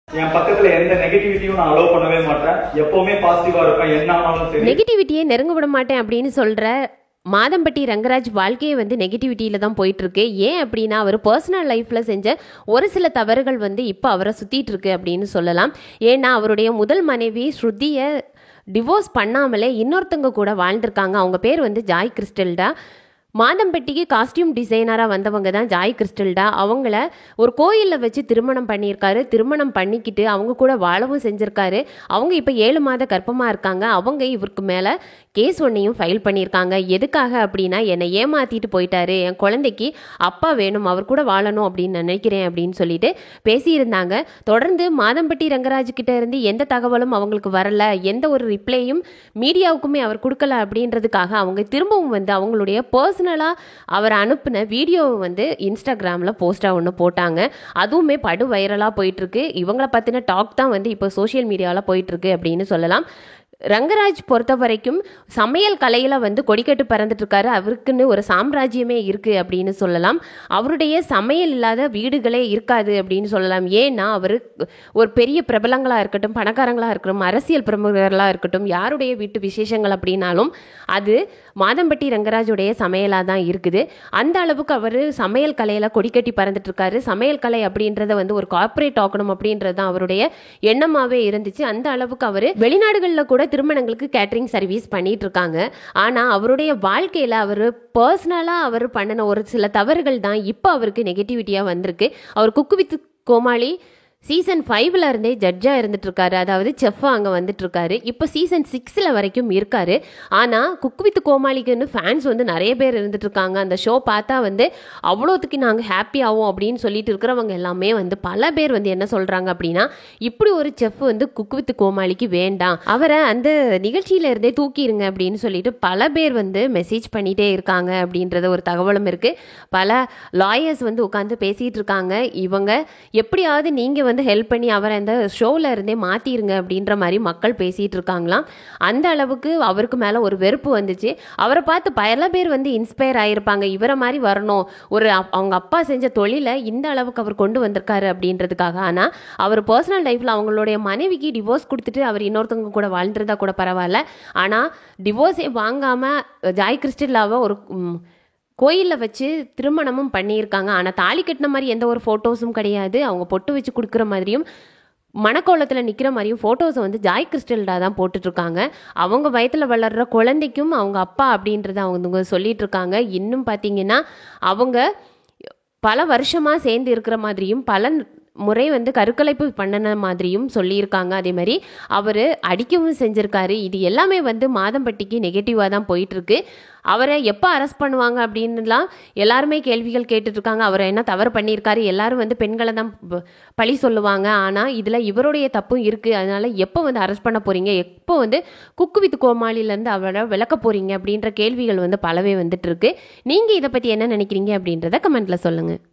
என் பக்கத்துல எந்த நெகட்டிவிட்டியும் நான் அலோவ் பண்ணவே மாட்டேன். எப்பவுமே பாசிட்டிவா இருப்பேன். என்ன ஆனாலும் சரி. நெகட்டிவிட்டியை நெருங்க விட மாட்டேன் அப்படின்னு சொல்ற மாதம்பட்டி ரங்கராஜ் வாழ்க்கையை வந்து நெகட்டிவிட்டியில தான் போயிட்டு இருக்கு. ஏன் அப்படின்னா அவர் பர்சனல் லைஃப்ல செஞ்ச ஒரு சில தவறுகள் வந்து இப்போ அவரை சுத்திட்டு இருக்கு அப்படின்னு சொல்லலாம். ஏன்னா அவருடைய முதல் மனைவி ஸ்ருதியை டிவோர்ஸ் பண்ணாமலே இன்னொருத்தங்க கூட வாழ்ந்திருக்காங்க. அவங்க பேர் வந்து ஜாய் கிறிஸ்டல்டா. மாதம்பட்டிக்கு காஸ்டியூம் டிசைனராக வந்தவங்க தான் ஜாய் கிறிஸ்டல்டா. அவங்கள ஒரு கோயிலில் வச்சு திருமணம் பண்ணியிருக்காரு. திருமணம் பண்ணிக்கிட்டு அவங்க கூட வாழவும் செஞ்சுருக்காரு. அவங்க இப்போ 7 மாத கர்ப்பமாக இருக்காங்க. அவங்க இவருக்கு மேலே கேஸ் ஒன்றையும் ஃபைல் பண்ணியிருக்காங்க. எதுக்காக அப்படின்னா, என்னை ஏமாற்றிட்டு போயிட்டாரு, என் குழந்தைக்கு அப்பா வேணும், அவர் கூட வாழணும் அப்படின்னு நினைக்கிறேன் அப்படின்னு சொல்லிட்டு பேசியிருந்தாங்க. தொடர்ந்து மாதம்பட்டி ரங்கராஜ் கிட்ட இருந்து எந்த தகவலும் அவங்களுக்கு வரல, எந்த ஒரு ரிப்ளையும் மீடியாவுக்குமே அவர் கொடுக்கல. அப்படின்றதுக்காக அவங்க திரும்பவும் வந்து அவங்களுடைய பர்சனலாக அவர் அனுப்பின வீடியோவை வந்து இன்ஸ்டாகிராமில் போஸ்ட்டாக ஒன்று போட்டாங்க. அதுவுமே படு வைரலாக போயிட்டுருக்கு. இவங்களை பற்றின டாக் தான் வந்து இப்போ சோஷியல் மீடியாவில் போயிட்டுருக்கு அப்படின்னு சொல்லலாம். ரங்கராஜ் பொறுத்த வரைக்கும் சமையல் கலையில் வந்து கொடிக்கட்டு பறந்துட்டு இருக்காரு. அவருக்குன்னு ஒரு சாம்ராஜ்யமே இருக்குது அப்படின்னு சொல்லலாம். அவருடைய சமையல் இல்லாத வீடுகளே இருக்காது அப்படின்னு சொல்லலாம். ஏன்னா அவர் ஒரு பெரிய பிரபலங்களாக இருக்கட்டும், பணக்காரங்களாக இருக்கட்டும், அரசியல் பிரமுகர்களாக இருக்கட்டும், யாருடைய வீட்டு விசேஷங்கள் அப்படின்னாலும் அது மாதம்பட்டி ரங்கராஜுடைய சமையலாக தான் இருக்குது. அந்த அளவுக்கு அவர் சமையல் கலையில் கொடிக்கட்டி பறந்துட்டு இருக்காரு. சமையல் கலை அப்படின்றத வந்து ஒரு கார்ப்பரேட் ஆக்கணும் அப்படின்றது தான் அவருடைய எண்ணமாகவே இருந்துச்சு. அந்த அளவுக்கு அவர் வெளிநாடுகளில் கூட திருமணங்களுக்கு கேட்டரிங் சர்வீஸ் பண்ணிட்டு இருக்காங்க. ஆனால் அவருடைய வாழ்க்கையில் அவர் பர்சனலாக அவர் பண்ணின ஒரு சில தவறுகள் தான் இப்போ அவருக்கு நெகட்டிவிட்டியாக வந்திருக்கு. அவர் குக்கு வித் கோமாளி சீசன் 5ல் இருந்தே ஜட்ஜாக இருந்துட்டு இருக்காரு. அதாவது செஃப்பாக அங்கே வந்துட்டு இருக்காரு. இப்போ சீசன் 6ல் வரைக்கும் இருக்காரு. ஆனால் குக் வித் கோமாளிக்குன்னு ஃபேன்ஸ் வந்து நிறைய பேர் இருந்துட்டு இருக்காங்க. அந்த ஷோ பார்த்தா வந்து அவ்வளோத்துக்கு நாங்கள் ஹாப்பி ஆகும் அப்படின்னு சொல்லிட்டு இருக்கிறவங்க எல்லாமே வந்து பல பேர் வந்து என்ன சொல்கிறாங்க அப்படின்னா, இப்படி ஒரு செஃப் வந்து குக் வித் கோமாளிக்கு வேண்டாம், அவரை அந்த நிகழ்ச்சியில இருந்தே தூக்கிடுங்க அப்படின்னு சொல்லிட்டு பல பேர் வந்து மெசேஜ் பண்ணிகிட்டே இருக்காங்க அப்படின்றத ஒரு தகவலும் இருக்குது. பல லாயர்ஸ் வந்து உட்காந்து பேசிகிட்டு இருக்காங்க. இவங்க எப்படியாவது நீங்கள் வந்து ஹெல்ப் பண்ணி அவரை அந்த ஷோவில் இருந்தே மாற்றிருங்க அப்படின்ற மாதிரி மக்கள் பேசிகிட்டு இருக்காங்களாம். அந்த அளவுக்கு அவருக்கு மேலே ஒரு வெறுப்பு வந்துச்சு. அவரை பார்த்து பல பேர் வந்து இன்ஸ்பயர் ஆகியிருப்பாங்க. இவரை மாதிரி வரணும், ஒரு அவங்க அப்பா செஞ்ச தொழிலை இந்த அளவுக்கு அவர் கொண்டு வந்திருக்காரு அப்படின்றதுக்காக. ஆனால் அவர் பர்சனல் லைஃப்பில் அவங்களுடைய மனைவிக்கு டிவோர்ஸ் கொடுத்துட்டு அவர் இன்னொருத்தவங்க கூட வாழ்ந்துருந்தா கூட பரவாயில்ல. ஆனால் டிவோர்ஸே வாங்காமல் ஜாய் கிறிஸ்டலாவை ஒரு கோயிலில் வச்சு திருமணமும் பண்ணியிருக்காங்க. ஆனால் தாலி கட்டின மாதிரி எந்த ஒரு ஃபோட்டோஸும் கிடையாது. அவங்க பொட்டு வச்சு கொடுக்குற மாதிரியும் மணக்கோலத்தில் நிற்கிற மாதிரியும் ஃபோட்டோஸை வந்து ஜாய் கிறிஸ்டல்டா தான் போட்டுட்ருக்காங்க. அவங்க வயத்தில் வளர்கிற குழந்தைக்கும் அவங்க அப்பா அப்படின்றத அவங்க சொல்லிட்டு இருக்காங்க. இன்னும் பார்த்தீங்கன்னா அவங்க பல வருஷமாக சேர்ந்து இருக்கிற மாதிரியும் பல முறை வந்து கருக்கலைப்பு பண்ணின மாதிரியும் சொல்லியிருக்காங்க. அதே மாதிரி அவர் அடிக்கவும் செஞ்சுருக்காரு. இது எல்லாமே வந்து மாதம்பட்டிக்கு நெகட்டிவாக தான் போயிட்டுருக்கு. அவரை எப்போ அரெஸ்ட் பண்ணுவாங்க அப்படின்லாம் எல்லாருமே கேள்விகள் கேட்டுட்ருக்காங்க. அவரை என்ன தவறு பண்ணியிருக்காரு, எல்லாரும் வந்து பெண்களை தான் பழி சொல்லுவாங்க. ஆனால் இதில் இவருடைய தப்பும் இருக்குது. அதனால் எப்போ வந்து அரெஸ்ட் பண்ண போகிறீங்க, எப்போ வந்து குக்கு வித் கோமாளிலேருந்து அவரை விளக்க போகிறீங்க அப்படின்ற கேள்விகள் வந்து பலவே வந்துட்டு இருக்கு. நீங்கள் இதை பற்றி என்ன நினைக்கிறீங்க அப்படின்றத கமெண்ட்டில் சொல்லுங்கள்.